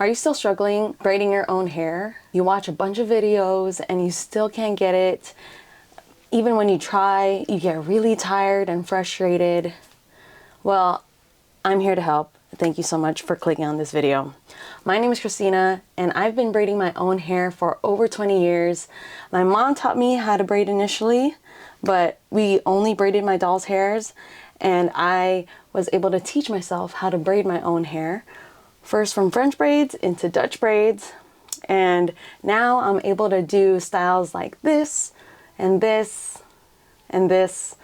Are you still struggling braiding your own hair? You watch a bunch of videos and you still can't get it. Even when you try, you get really tired and frustrated. Well, I'm here to help. Thank you so much for clicking on this video. My name is Christina and I've been braiding my own hair for over 20 years. My mom taught me how to braid initially, but we only braided my doll's hairs, and I was able to teach myself how to braid my own hair. First from French braids into Dutch braids, and now I'm able to do styles like this and this and this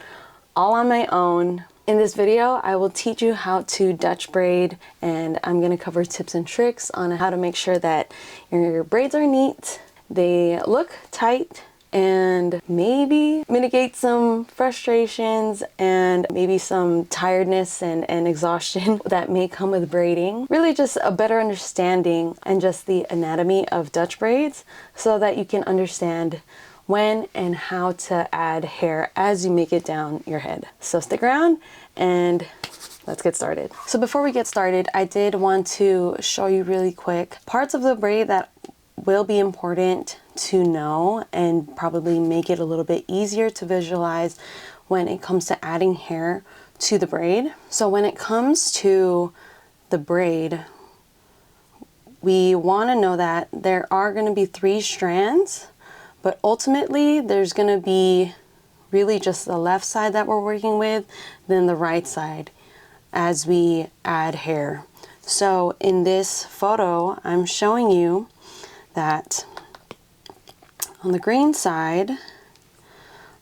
all on my own. In this video, I will teach you how to Dutch braid, and I'm going to cover tips and tricks on how to make sure that your braids are neat, they look tight, and maybe mitigate some frustrations and maybe some tiredness and exhaustion that may come with braiding. Really just a better understanding and just the anatomy of Dutch braids so that you can understand when and how to add hair as you make it down your head. So stick around and let's get started. So before we get started, I did want to show you really quick parts of the braid that will be important to know and probably make it a little bit easier to visualize when it comes to adding hair to the braid. So when it comes to the braid, we want to know that there are going to be 3 strands, but ultimately there's going to be really just the left side that we're working with, then the right side as we add hair. So in this photo, I'm showing you that on the green side,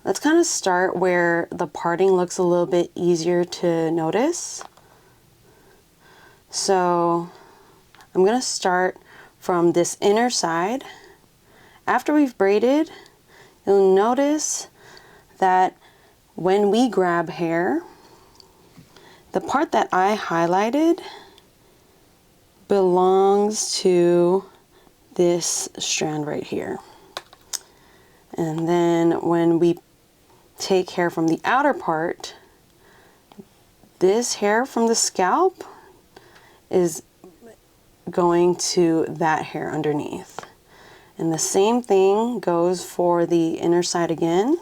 let's kind of start where the parting looks a little bit easier to notice. So I'm going to start from this inner side. After we've braided, you'll notice that when we grab hair, the part that I highlighted belongs to this strand right here. And then when we take hair from the outer part, this hair from the scalp is going to that hair underneath. And the same thing goes for the inner side again.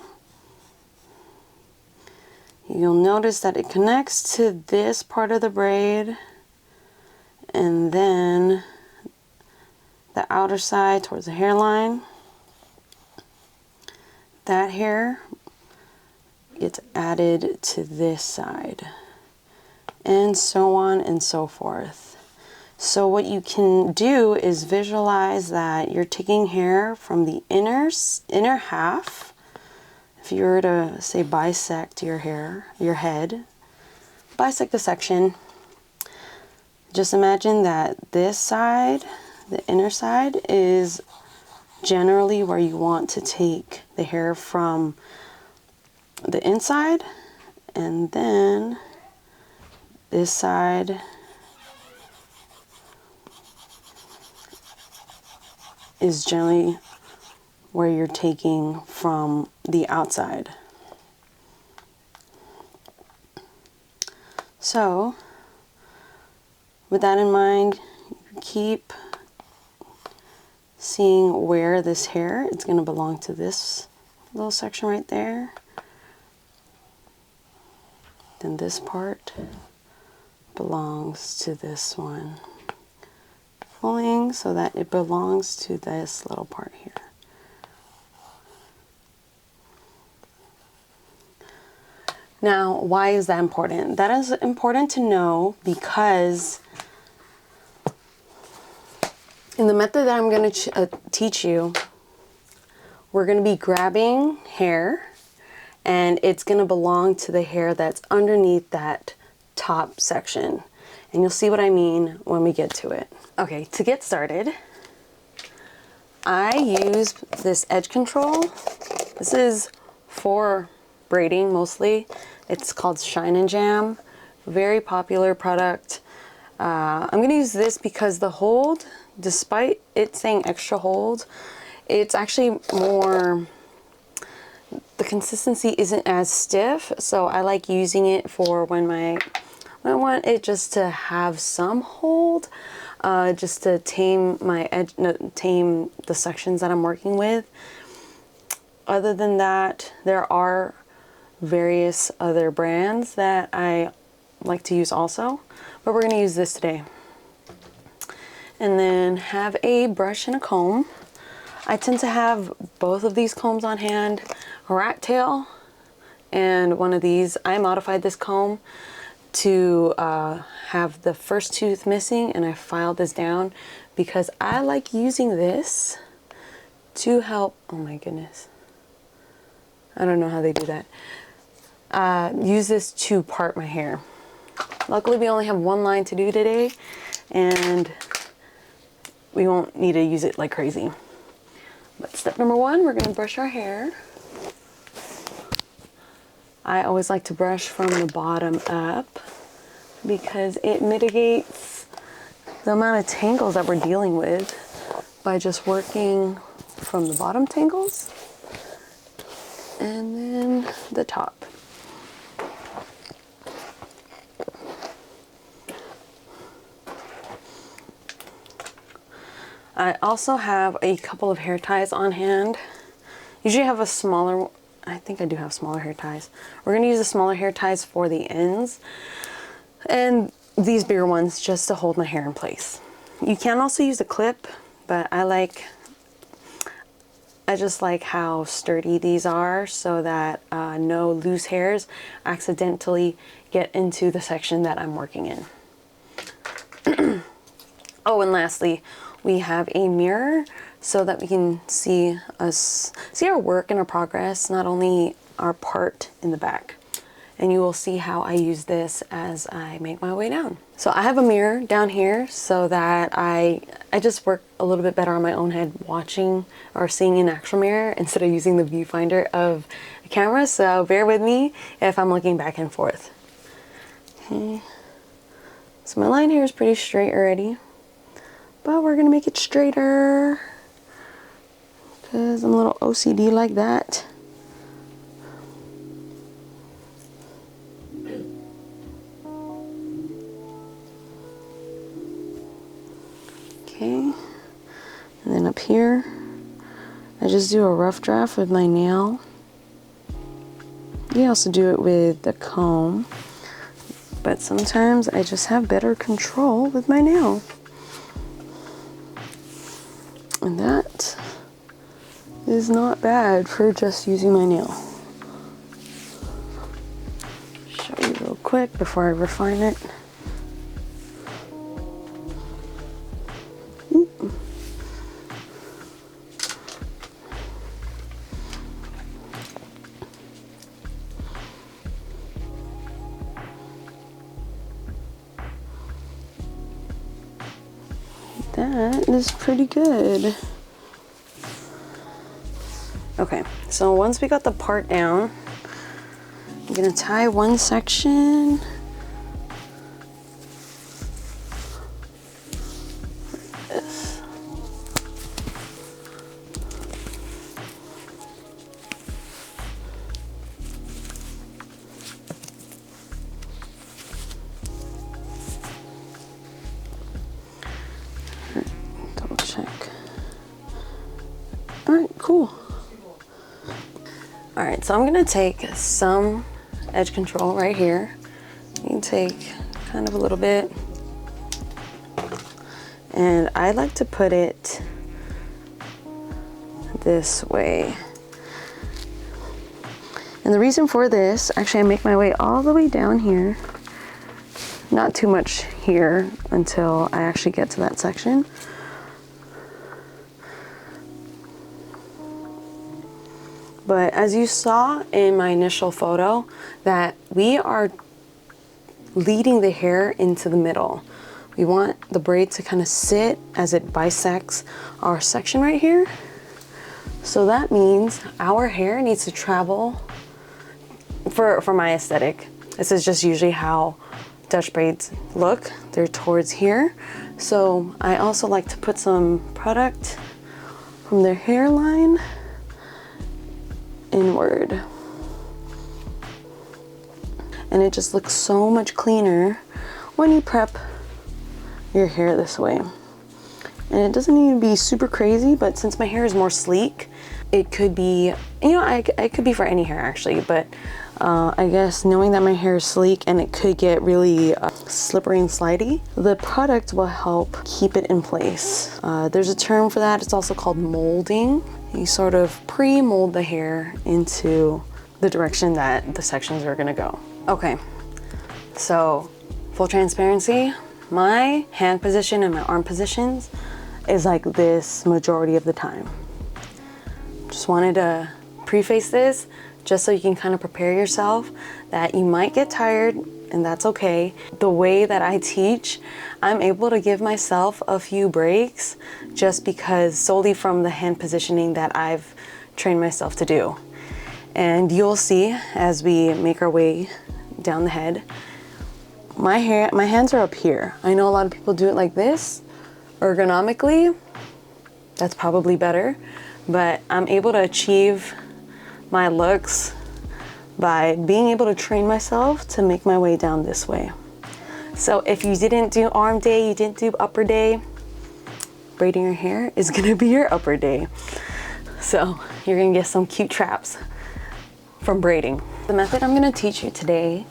You'll notice that it connects to this part of the braid, and then the outer side towards the hairline. That hair gets added to this side, and so on and so forth. So what you can do is visualize that you're taking hair from the inner half. If you were to say bisect your hair, your head, bisect the section, just imagine that this side, the inner side, is generally where you want to take the hair from the inside, and then this side is generally where you're taking from the outside. So with that in mind, keep seeing where this hair is going to belong to this little section right there. Then this part belongs to this one. Pulling so that it belongs to this little part here. Now, why is that important? That is important to know because in the method that I'm going to teach you, we're going to be grabbing hair, and it's going to belong to the hair that's underneath that top section. And you'll see what I mean when we get to it. Okay, to get started, I use this edge control. This is for braiding mostly. It's called Shine and Jam. Very popular product. I'm going to use this because the hold, despite it saying extra hold, it's actually more, the consistency isn't as stiff, so I like using it for when my I want it just to have some hold, just to tame my edge, no, tame the sections that I'm working with. Other than that, there are various other brands that I like to use also, but we're going to use this today. And then have a brush and a comb. I tend to have both of these combs on hand, a rat tail and one of these. I modified this comb to have the first tooth missing, and I filed this down because I like using this to help, oh my goodness, I don't know how they do that. Use this to part my hair. Luckily we only have one line to do today, and we won't need to use it like crazy. But step number one, we're going to brush our hair. I always like to brush from the bottom up because it mitigates the amount of tangles that we're dealing with by just working from the bottom tangles and then the top. I also have a couple of hair ties on hand. Usually I have a smaller, I think I do have smaller hair ties. We're going to use the smaller hair ties for the ends and these bigger ones just to hold my hair in place. You can also use a clip, but I just like how sturdy these are so that no loose hairs accidentally get into the section that I'm working in. Oh, and lastly, we have a mirror so that we can see our work and our progress, not only our part in the back. And you will see how I use this as I make my way down. So I have a mirror down here so that I just work a little bit better on my own head watching or seeing an actual mirror instead of using the viewfinder of a camera. So bear with me if I'm looking back and forth. Okay. So my line here is pretty straight already, but we're gonna make it straighter because I'm a little OCD like that. Okay, and then up here, I just do a rough draft with my nail. You also do it with the comb, but sometimes I just have better control with my nail. And that is not bad for just using my nail. Show you real quick before I refine it. That is pretty good. Okay, so once we got the part down, I'm gonna tie one section. Like this. Double check. All right, cool. All right, so I'm gonna take some edge control right here. You can take kind of a little bit. And I like to put it this way. And the reason for this, actually I make my way all the way down here. Not too much here until I actually get to that section. But as you saw in my initial photo, that we are leading the hair into the middle. We want the braid to kind of sit as it bisects our section right here. So that means our hair needs to travel, for my aesthetic, this is just usually how Dutch braids look. They're towards here. So I also like to put some product from their hairline inward, and it just looks so much cleaner when you prep your hair this way. And it doesn't need to be super crazy, but since my hair is more sleek, it could be, you know, it could be for any hair actually, but I guess knowing that my hair is sleek and it could get really slippery and slidey, the product will help keep it in place. There's a term for that. It's also called molding. You sort of pre-mold the hair into the direction that the sections are gonna go. Okay, so full transparency, my hand position and my arm positions is like this majority of the time. Just wanted to preface this just so you can kind of prepare yourself that you might get tired, and that's okay. The way that I teach, I'm able to give myself a few breaks just because solely from the hand positioning that I've trained myself to do. And you'll see as we make our way down the head, my hands are up here. I know a lot of people do it like this, ergonomically. That's probably better, but I'm able to achieve my looks by being able to train myself to make my way down this way. So if you didn't do arm day, you didn't do upper day, braiding your hair is gonna be your upper day. So you're gonna get some cute traps from braiding. The method I'm gonna teach you today,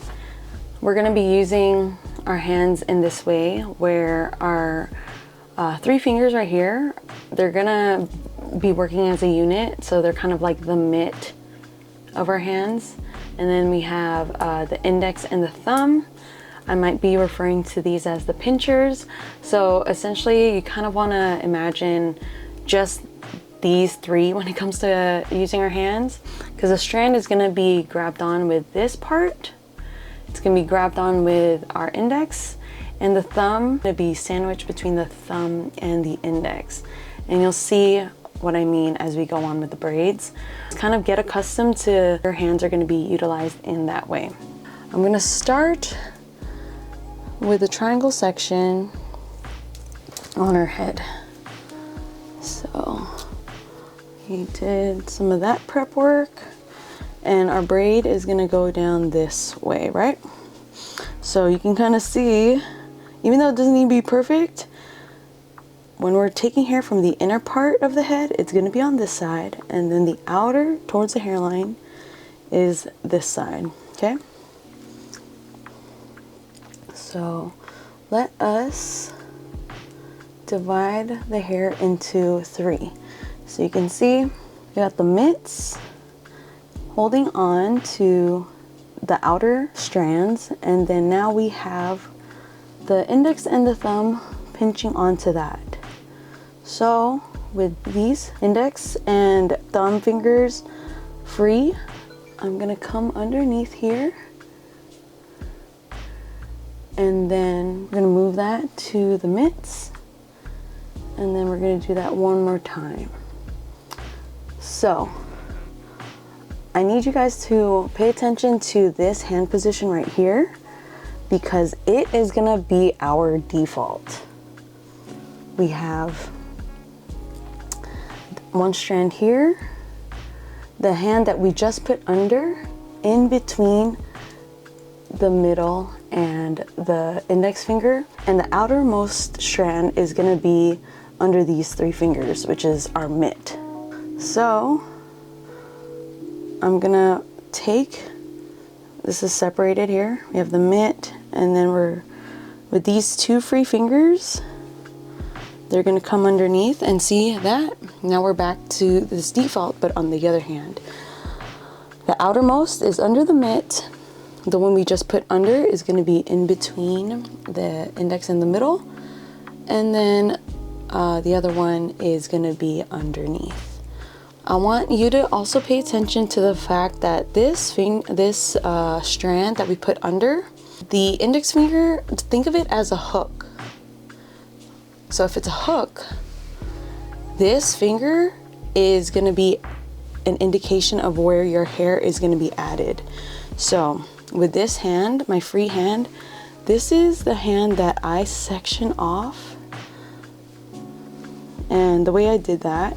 we're gonna be using our hands in this way where our 3 fingers right here, they're gonna be working as a unit. So they're kind of like the mitt of our hands. And then we have the index and the thumb. I might be referring to these as the pinchers. So essentially you kind of wanna imagine just these 3 when it comes to using our hands, because the strand is gonna be grabbed on with this part. It's gonna be grabbed on with our index, and the thumb gonna be sandwiched between the thumb and the index. And you'll see what I mean as we go on with the braids. Kind of get accustomed to your hands are gonna be utilized in that way. I'm gonna start with the triangle section on her head. So we did some of that prep work, and our braid is gonna go down this way, right? So you can kind of see, even though it doesn't need to be perfect, when we're taking hair from the inner part of the head, it's gonna be on this side, and then the outer towards the hairline is this side, okay? So let us divide the hair into 3. So you can see we got the mitts holding on to the outer strands, and then now we have the index and the thumb pinching onto that. So with these index and thumb fingers free, I'm gonna come underneath here, and then we're gonna move that to the mitts, and then we're gonna do that one more time. So I need you guys to pay attention to this hand position right here, because it is gonna be our default. We have one strand here, the hand that we just put under, in between the middle and the index finger, and the outermost strand is gonna be under these 3 fingers, which is our mitt. So I'm gonna take, this is separated here, we have the mitt, and then we're, with these 2 free fingers, they're gonna come underneath, and see that? Now we're back to this default, but on the other hand. The outermost is under the mitt, the one we just put under is gonna be in between the index and the middle, and then the other one is gonna be underneath. I want you to also pay attention to the fact that this strand that we put under, the index finger, think of it as a hook. So if it's a hook, this finger is gonna be an indication of where your hair is gonna be added. So with this hand, my free hand, this is the hand that I section off. And the way I did that,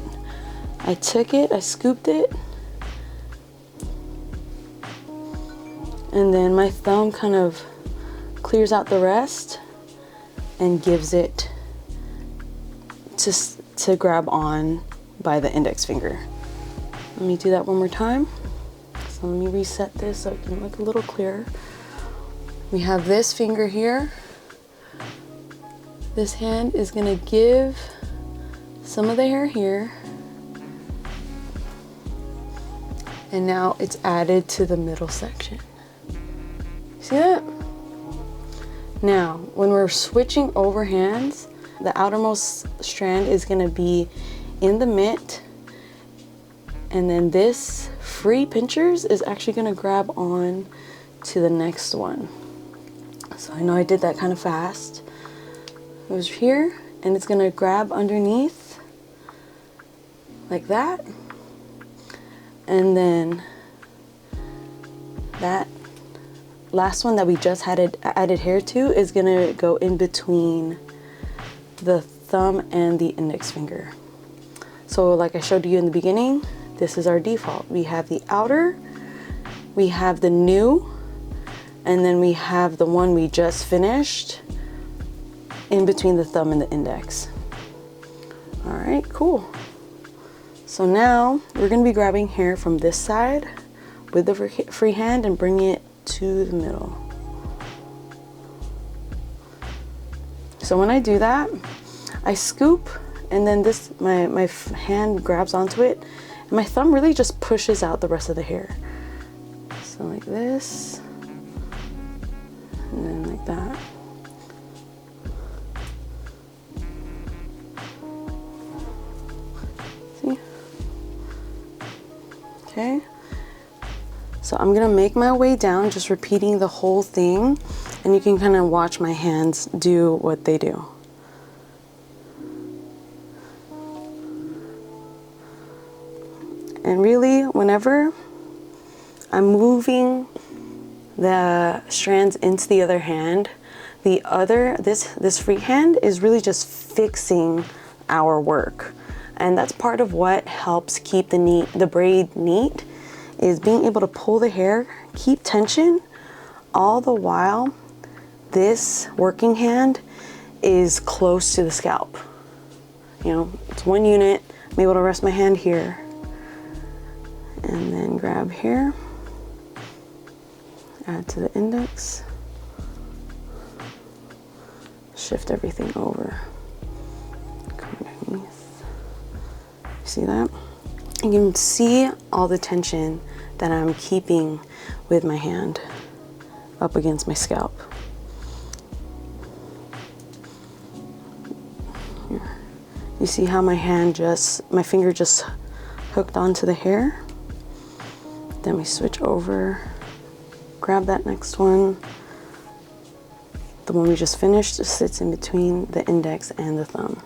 I took it, I scooped it, and then my thumb kind of clears out the rest and gives it to grab on by the index finger. Let me do that one more time. So let me reset this so it can look a little clearer. We have this finger here. This hand is gonna give some of the hair here. And now it's added to the middle section. See that? Now, when we're switching over hands, the outermost strand is gonna be in the mitt, and then this free pinchers is actually gonna grab on to the next one. So I know I did that kind of fast. It was here, and it's gonna grab underneath like that. And then that last one that we just had added hair to is gonna go in between the thumb and the index finger. So like I showed you in the beginning, this is our default. We have the outer, we have the new, and then we have the one we just finished in between the thumb and the index. All right, cool. So now we're gonna be grabbing hair from this side with the free hand and bringing it to the middle. So when I do that, I scoop, and then this, my hand grabs onto it, and my thumb really just pushes out the rest of the hair. So like this, and then like that. See? Okay. So I'm gonna make my way down, just repeating the whole thing, and you can kind of watch my hands do what they do. And really, whenever I'm moving the strands into the other hand, this free hand is really just fixing our work. And that's part of what helps keep the braid neat, is being able to pull the hair, keep tension, all the while this working hand is close to the scalp. You know, it's one unit. I'm able to rest my hand here and then grab here, add to the index, shift everything over, come underneath. See that? You can see all the tension that I'm keeping with my hand up against my scalp. Here. You see how my finger just hooked onto the hair? Then we switch over, grab that next one. The one we just finished just sits in between the index and the thumb.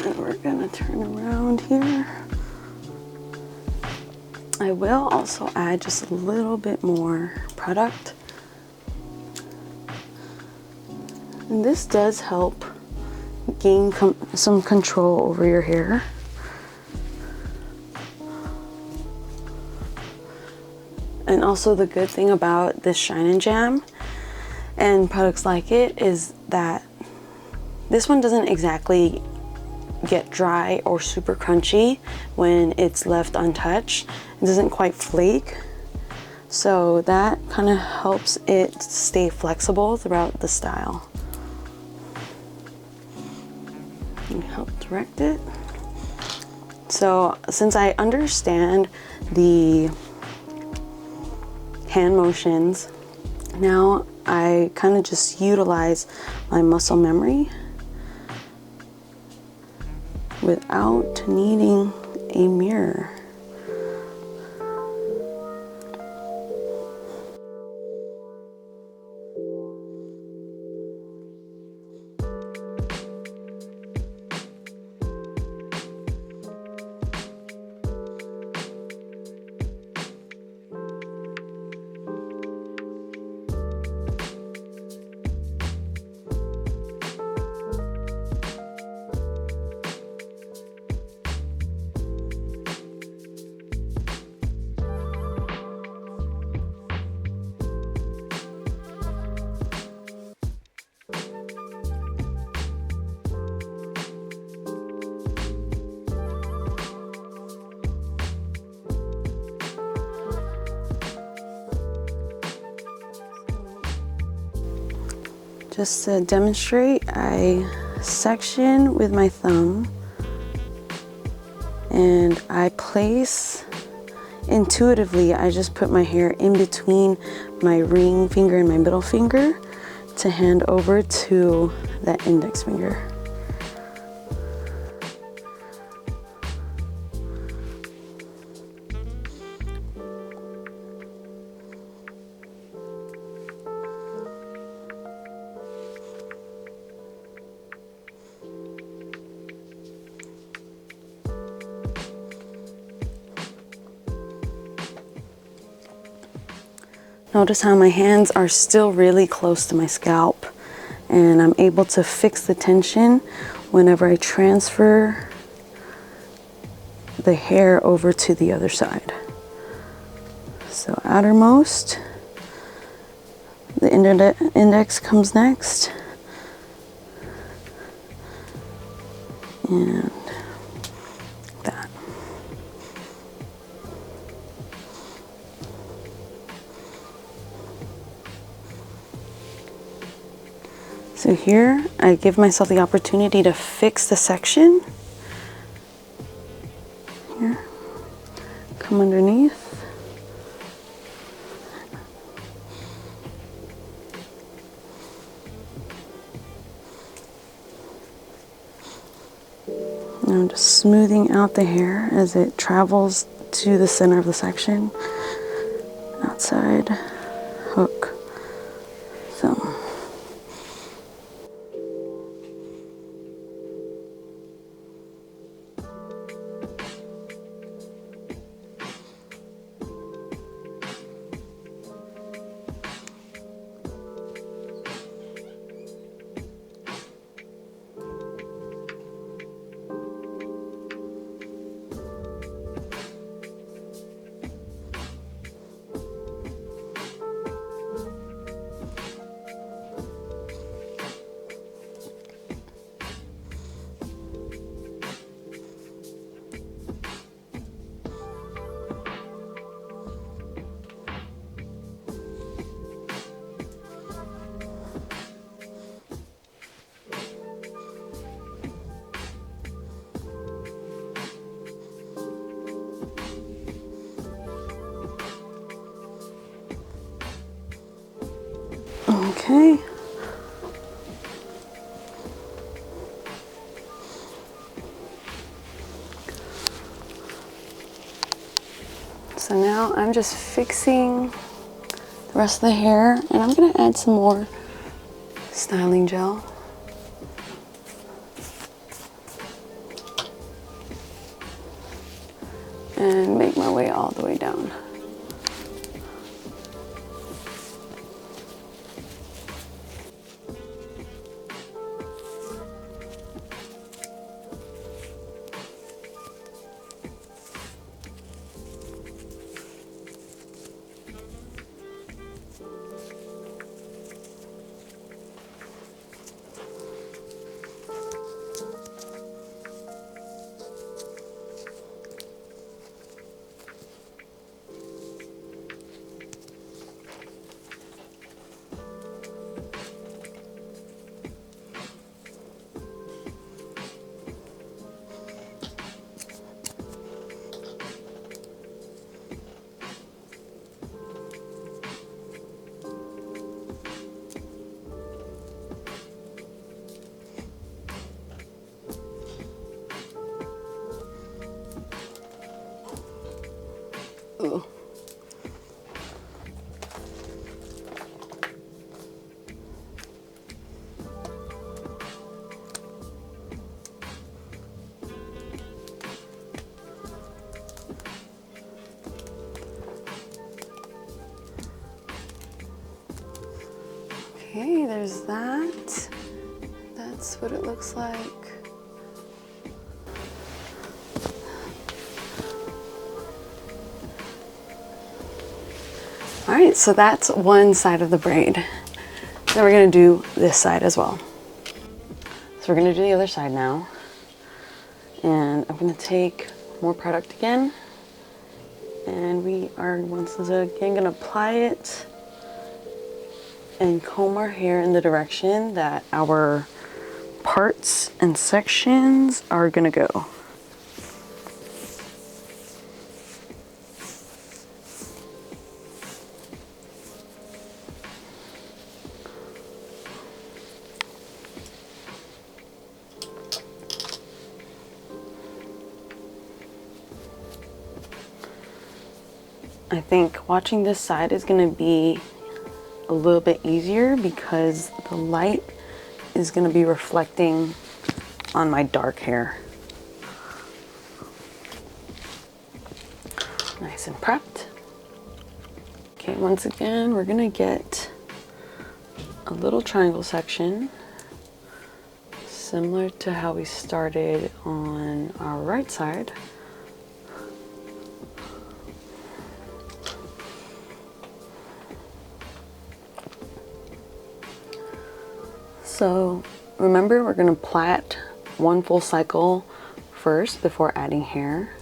And we're gonna turn around here. I will also add just a little bit more product. And this does help gain some control over your hair. And also the good thing about this Shine and Jam and products like it is that this one doesn't exactly get dry or super crunchy when it's left untouched. It doesn't quite flake. So that kind of helps it stay flexible throughout the style. And help direct it. So since I understand the hand motions, now I kind of just utilize my muscle memory without needing a mirror. Just to demonstrate, I section with my thumb and I place intuitively, I just put my hair in between my ring finger and my middle finger to hand over to that index finger. Notice how my hands are still really close to my scalp, and I'm able to fix the tension whenever I transfer the hair over to the other side. So outermost, the index comes next, and that. So here, I give myself the opportunity to fix the section. Here, come underneath. Now I'm just smoothing out the hair as it travels to the center of the section. Outside, hook, thumb. Okay. So now I'm just fixing the rest of the hair, and I'm gonna add some more styling gel. And make my way all the way down. Okay, there's that. That's what it looks like. All right, so that's one side of the braid. Then we're gonna do this side as well. So we're gonna do the other side now. And I'm gonna take more product again. And we are once again gonna apply it and comb our hair in the direction that our parts and sections are gonna go. I think watching this side is going to be a little bit easier because the light is going to be reflecting on my dark hair. Nice and prepped. Okay, once again, we're going to get a little triangle section similar to how we started on our right side. So remember, we're going to plait one full cycle first before adding hair.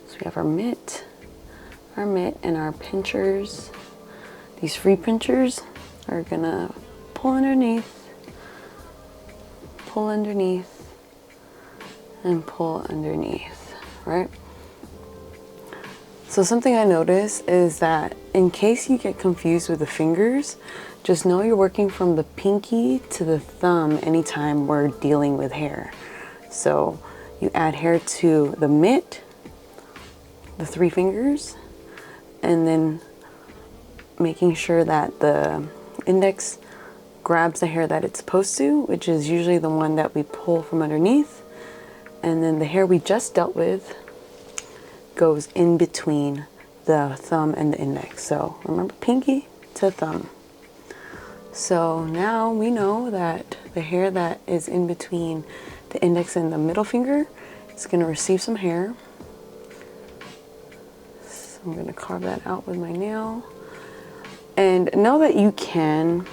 So we have our mitt, and our pinchers. These free pinchers are going to pull underneath, and pull underneath, right? So something I notice is that in case you get confused with the fingers, just know you're working from the pinky to the thumb anytime we're dealing with hair. So you add hair to the mitt, the 3 fingers, and then making sure that the index grabs the hair that it's supposed to, which is usually the one that we pull from underneath. And then the hair we just dealt with goes in between the thumb and the index. So remember, pinky to thumb. So now we know that the hair that is in between the index and the middle finger is going to receive some hair. So I'm going to carve that out with my nail. And know that you can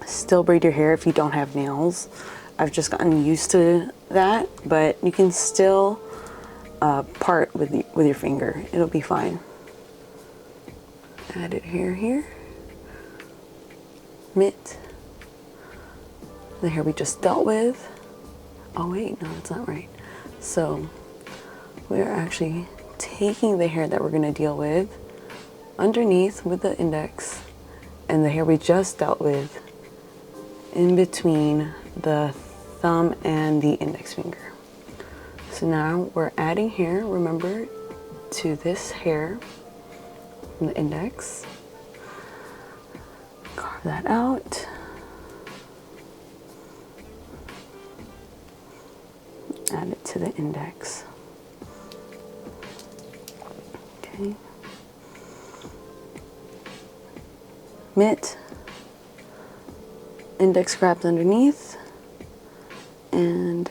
still braid your hair if you don't have nails. I've just gotten used to that, but you can still part with your finger. It'll be fine. Added hair here. Mitt. The hair we just dealt with. Oh wait, no, that's not right. So we're actually taking the hair that we're going to deal with underneath with the index, and the hair we just dealt with in between the thumb and the index finger. So now we're adding hair, remember, to this hair from the index. Carve that out. Add it to the index. Okay. Mitt. Index grabs underneath. And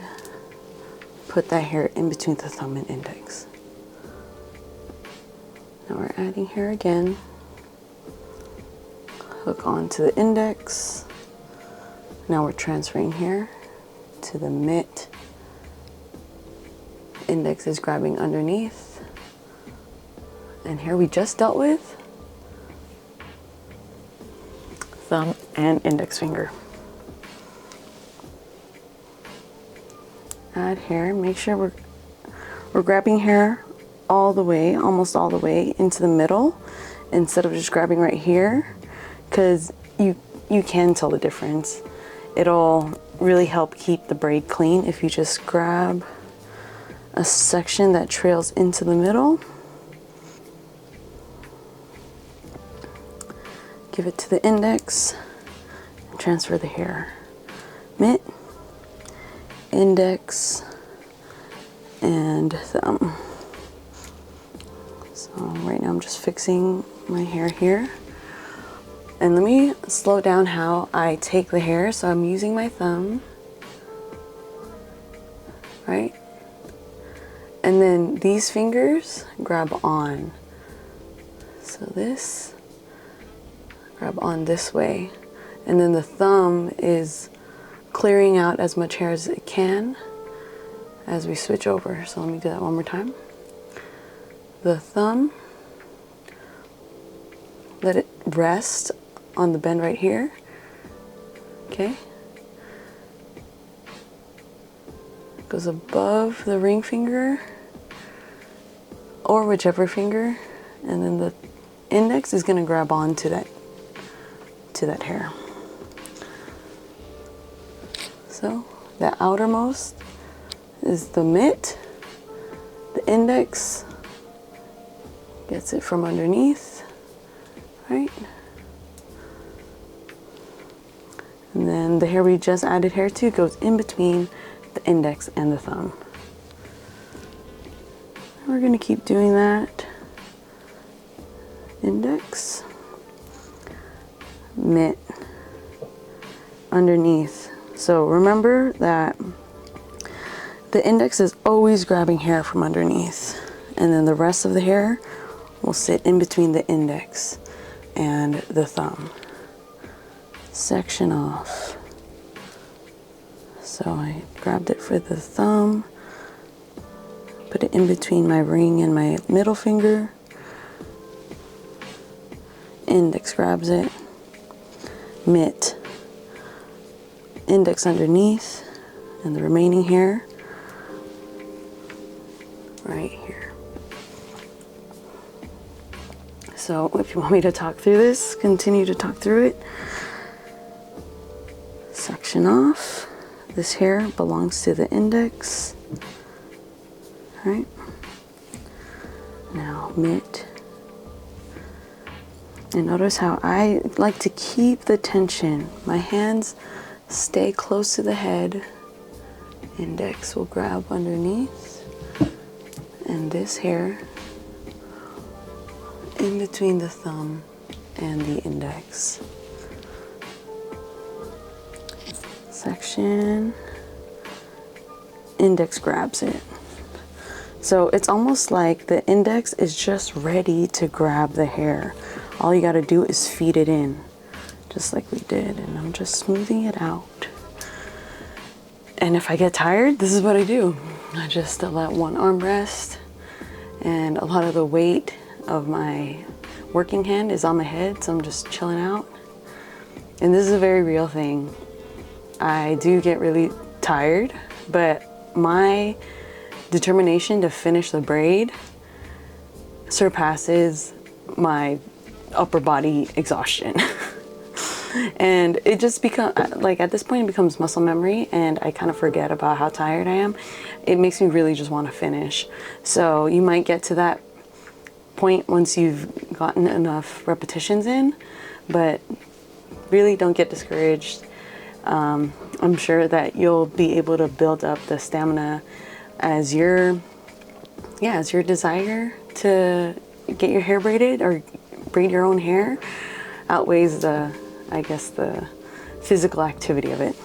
put that hair in between the thumb and index. Now we're adding hair again. Hook onto the index. Now we're transferring hair to the mitt. Index is grabbing underneath. And hair we just dealt with. Thumb and index finger. Add hair, make sure we're grabbing hair all the way, almost all the way into the middle instead of just grabbing right here, because you can tell the difference. It'll really help keep the braid clean if you just grab a section that trails into the middle. Give it to the index and transfer the hair. Mitt, index, and thumb. So right now I'm just fixing my hair here. And let me slow down how I take the hair. So I'm using my thumb, right? And then these fingers grab on. So this, grab on this way. And then the thumb is clearing out as much hair as it can as we switch over. So let me do that one more time. The thumb, let it rest on the bend right here. Okay. Goes above the ring finger or whichever finger, and then the index is going to grab on to that hair. So the outermost is the mitt, the index gets it from underneath, right? And then the hair we just added hair to goes in between the index and the thumb. And we're going to keep doing that. Index, mitt, underneath. So remember that the index is always grabbing hair from underneath, and then the rest of the hair will sit in between the index and the thumb. Section off. So I grabbed it for the thumb, put it in between my ring and my middle finger. Index grabs it. Mitt. Index underneath, and the remaining hair right here. So if you want me to talk through this, continue to talk through it. Section off. This hair belongs to the index. Right? Now mitt. And notice how I like to keep the tension. My hands stay close to the head. Index will grab underneath. And this hair in between the thumb and the index. Section. Index grabs it. So it's almost like the index is just ready to grab the hair. All you got to do is feed it in, just like we did. And I'm just smoothing it out. And if I get tired, this is what I do. I just let one arm rest, and a lot of the weight of my working hand is on my head, so I'm just chilling out. And this is a very real thing. I do get really tired, but my determination to finish the braid surpasses my upper body exhaustion. And it just becomes, like at this point it becomes muscle memory, and I kind of forget about how tired I am. It makes me really just want to finish. So you might get to that point once you've gotten enough repetitions in, but really don't get discouraged. I'm sure that you'll be able to build up the stamina as your desire to get your hair braided or braid your own hair outweighs the physical activity of it.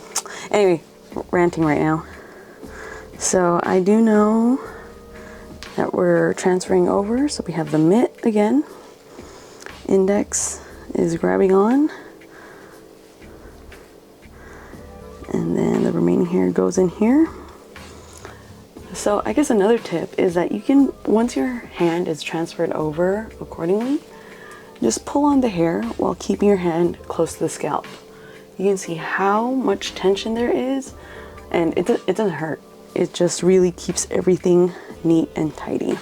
Anyway, ranting right now. So I do know that we're transferring over. So we have the mitt again. Index is grabbing on. And then the remaining hair goes in here. So I guess another tip is that you can, once your hand is transferred over accordingly, just pull on the hair while keeping your hand close to the scalp. You can see how much tension there is, and it doesn't hurt. It just really keeps everything neat and tidy.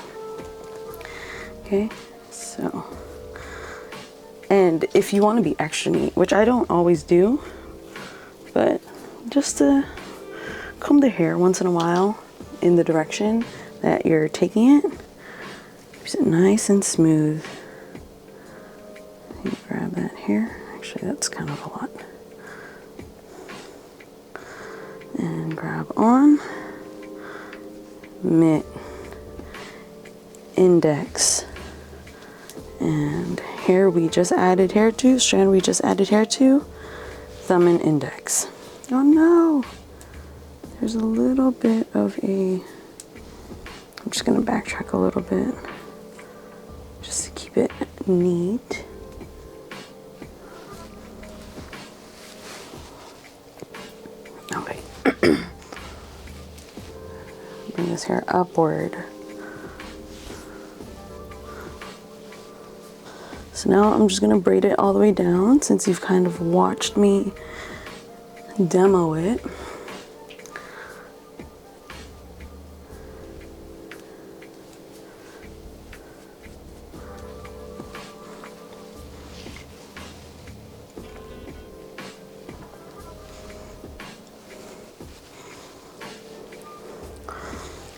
Okay, so, and if you want to be extra neat, which I don't always do, but just to comb the hair once in a while in the direction that you're taking it, keeps it nice and smooth. You grab that here. Actually, that's kind of a lot. And grab on. Mitt. Index. And hair we just added hair to, strand we just added hair to, thumb and index. Oh no, there's a little bit of a, I'm just gonna backtrack a little bit just to keep it neat. Okay. Bring this hair upward. So now I'm just gonna braid it all the way down since you've kind of watched me demo it.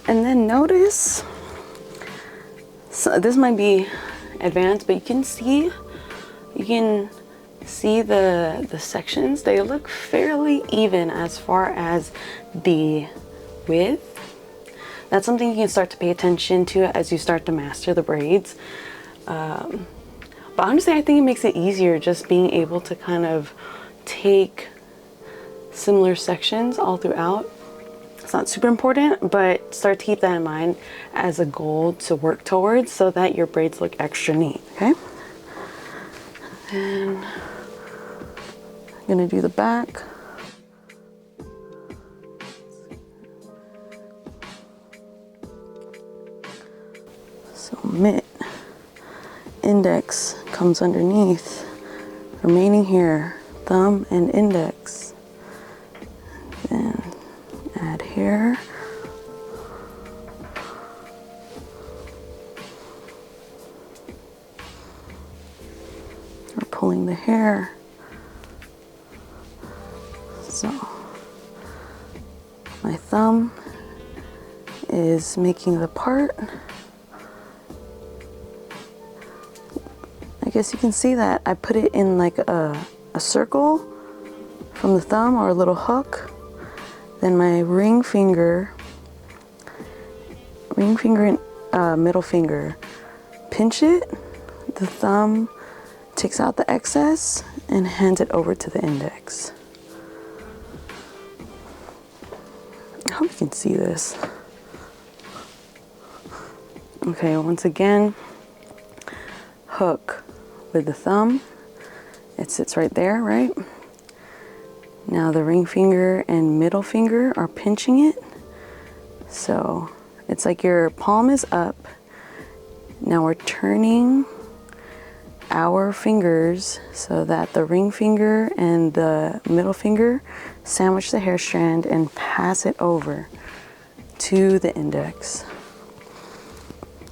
And then notice, so this might be advanced, but you can see the sections. They look fairly even as far as the width. That's something you can start to pay attention to as you start to master the braids. But honestly, I think it makes it easier just being able to kind of take similar sections all throughout. It's not super important, but start to keep that in mind as a goal to work towards so that your braids look extra neat, okay? And I'm gonna do the back. So mitt, index comes underneath, remaining here, thumb and index. Then add hair. We're pulling the hair. So my thumb is making the part. I guess you can see that I put it in like a circle from the thumb, or a little hook. Then my ring finger and middle finger pinch it. The thumb takes out the excess and hands it over to the index. I hope you can see this. Okay, once again, hook with the thumb. It sits right there, right? Now the ring finger and middle finger are pinching it. So it's like your palm is up. Now we're turning our fingers so that the ring finger and the middle finger sandwich the hair strand and pass it over to the index.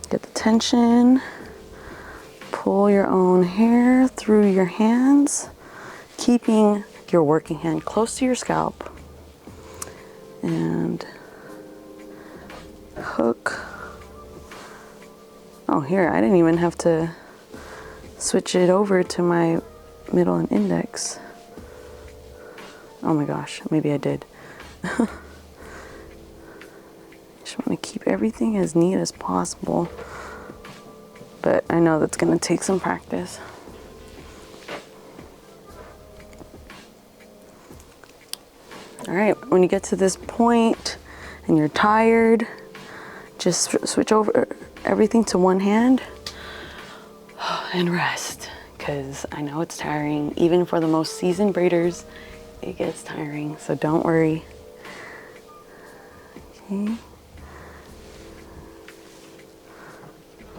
Get the tension. Pull your own hair through your hands, keeping your working hand close to your scalp, and hook. Oh, here, I didn't even have to switch it over to my middle and index. Oh my gosh, maybe I did. Just want to keep everything as neat as possible, but I know that's going to take some practice. All right, when you get to this point and you're tired, just switch over everything to one hand and rest, because I know it's tiring. Even for the most seasoned braiders, it gets tiring, so don't worry. Okay.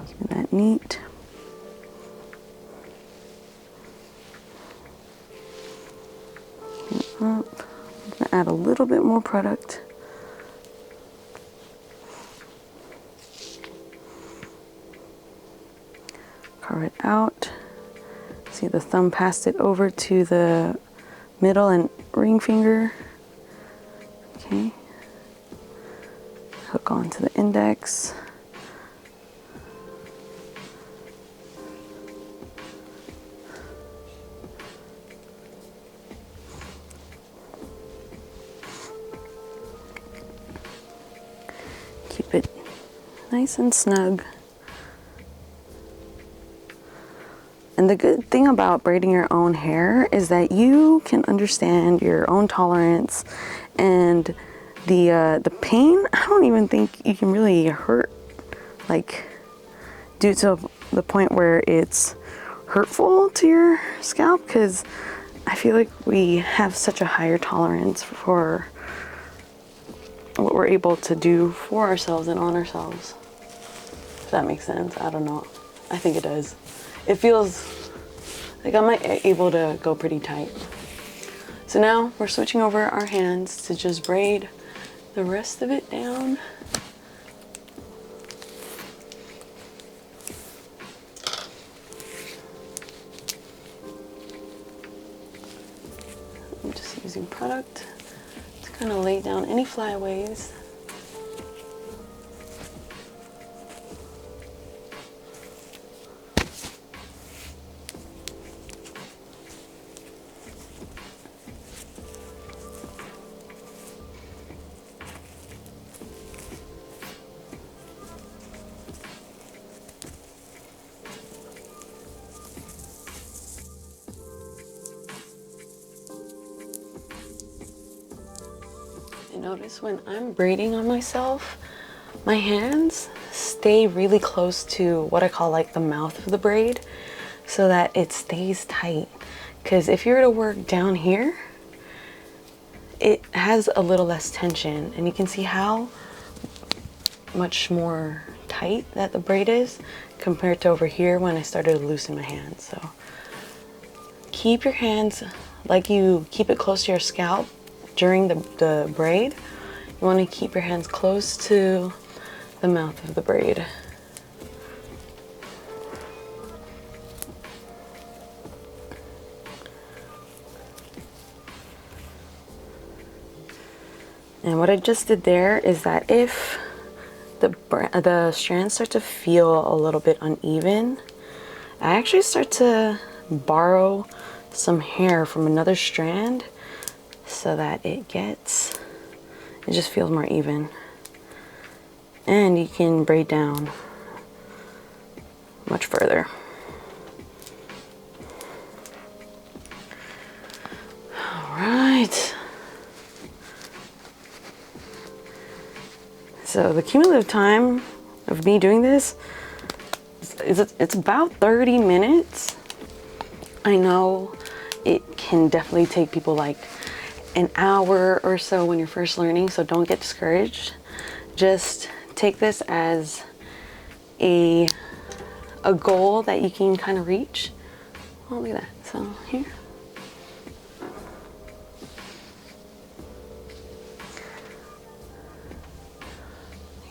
Keeping that neat. Up. Add a little bit more product. Carve it out. See, the thumb passed it over to the middle and ring finger. Okay. Hook onto the index. Keep it nice and snug. And And the good thing about braiding your own hair is that you can understand your own tolerance, and the pain, I don't even think you can really hurt, like due to the point where it's hurtful to your scalp, because I feel like we have such a higher tolerance for what we're able to do for ourselves and on ourselves. If that makes sense. I don't know. I think it does. It feels like I'm able to go pretty tight. So now we're switching over our hands to just braid the rest of it down. I'm just using product to kind of lay down any flyaways. Notice when I'm braiding on myself, my hands stay really close to what I call like the mouth of the braid, so that it stays tight. Because if you were to work down here, it has a little less tension, and you can see how much more tight that the braid is compared to over here when I started to loosen my hands. So keep your hands like you keep it close to your scalp during the braid. You want to keep your hands close to the mouth of the braid. And what I just did there is that if the strands start to feel a little bit uneven, I actually start to borrow some hair from another strand so that it just feels more even. And you can braid down much further. All right. So the cumulative time of me doing this it's about 30 minutes. I know it can definitely take people like an hour or so when you're first learning, so don't get discouraged. Just take this as a goal that you can kind of reach. Oh, look at that. So here.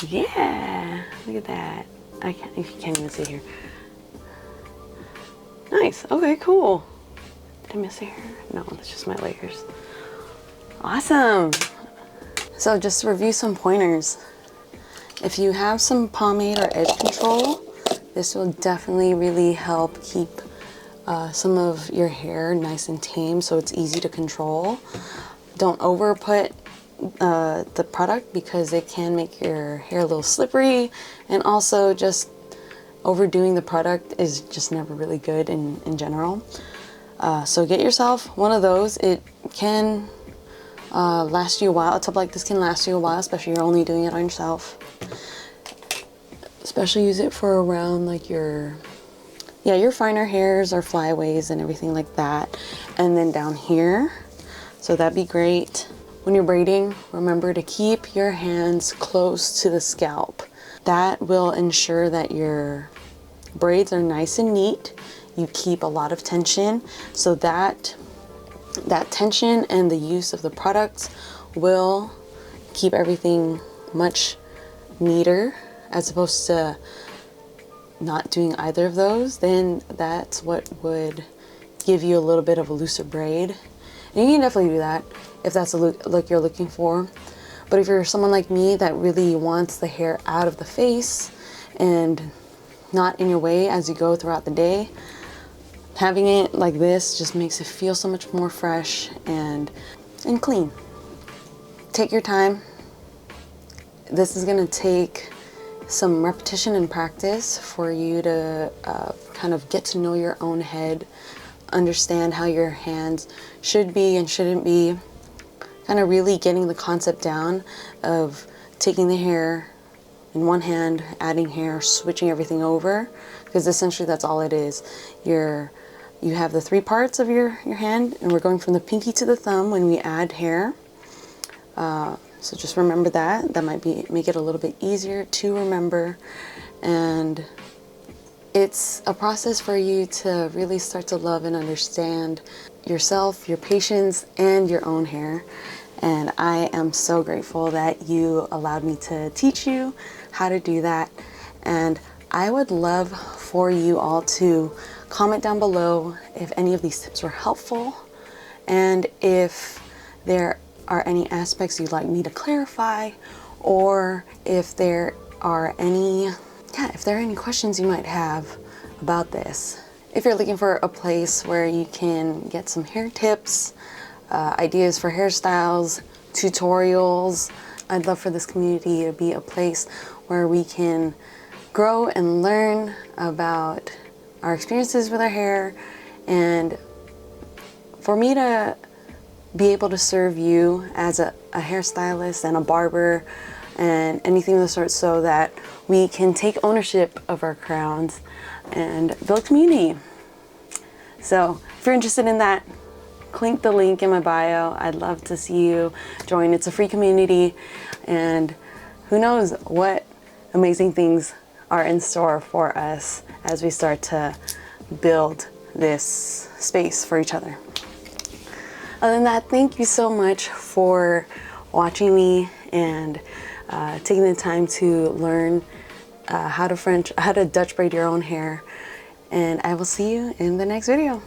Yeah, look at that. You can't even see here. Nice. Okay, cool. Did I miss a hair? No, that's just my layers. Awesome. So just to review some pointers. If you have some pomade or edge control, this will definitely really help keep some of your hair nice and tame, so it's easy to control. Don't over put the product, because it can make your hair a little slippery, and also just overdoing the product is just never really good in general. So get yourself one of those. It can last you a while. A tub like this can last you a while, especially if you're only doing it on yourself. Especially use it for around like your finer hairs or flyaways and everything like that. And then down here, so that'd be great. When you're braiding, remember to keep your hands close to the scalp. That will ensure that your braids are nice and neat. You keep a lot of tension, so that tension and the use of the products will keep everything much neater, as opposed to not doing either of those. Then that's what would give you a little bit of a looser braid. And you can definitely do that if that's the look you're looking for. But if you're someone like me that really wants the hair out of the face and not in your way as you go throughout the day, having it like this just makes it feel so much more fresh and clean. Take your time. This is gonna take some repetition and practice for you to kind of get to know your own head, understand how your hands should be and shouldn't be, kind of really getting the concept down of taking the hair in one hand, adding hair, switching everything over, because essentially that's all it is. You have the 3 parts of your hand, and we're going from the pinky to the thumb when we add hair. So just remember that. That might make it a little bit easier to remember. And it's a process for you to really start to love and understand yourself, your patients, and your own hair. And I am so grateful that you allowed me to teach you how to do that. And I would love for you all to comment down below if any of these tips were helpful, and if there are any aspects you'd like me to clarify, or if there are any questions you might have about this. If you're looking for a place where you can get some hair tips, ideas for hairstyles, tutorials, I'd love for this community to be a place where we can grow and learn about our experiences with our hair, and for me to be able to serve you as a hairstylist and a barber and anything of the sort, so that we can take ownership of our crowns and build community. So if you're interested in that, click the link in my bio. I'd love to see you join. It's a free community, and who knows what amazing things are in store for us as we start to build this space for each other. Other than that, thank you so much for watching me and taking the time to learn how to Dutch braid your own hair. And I will see you in the next video.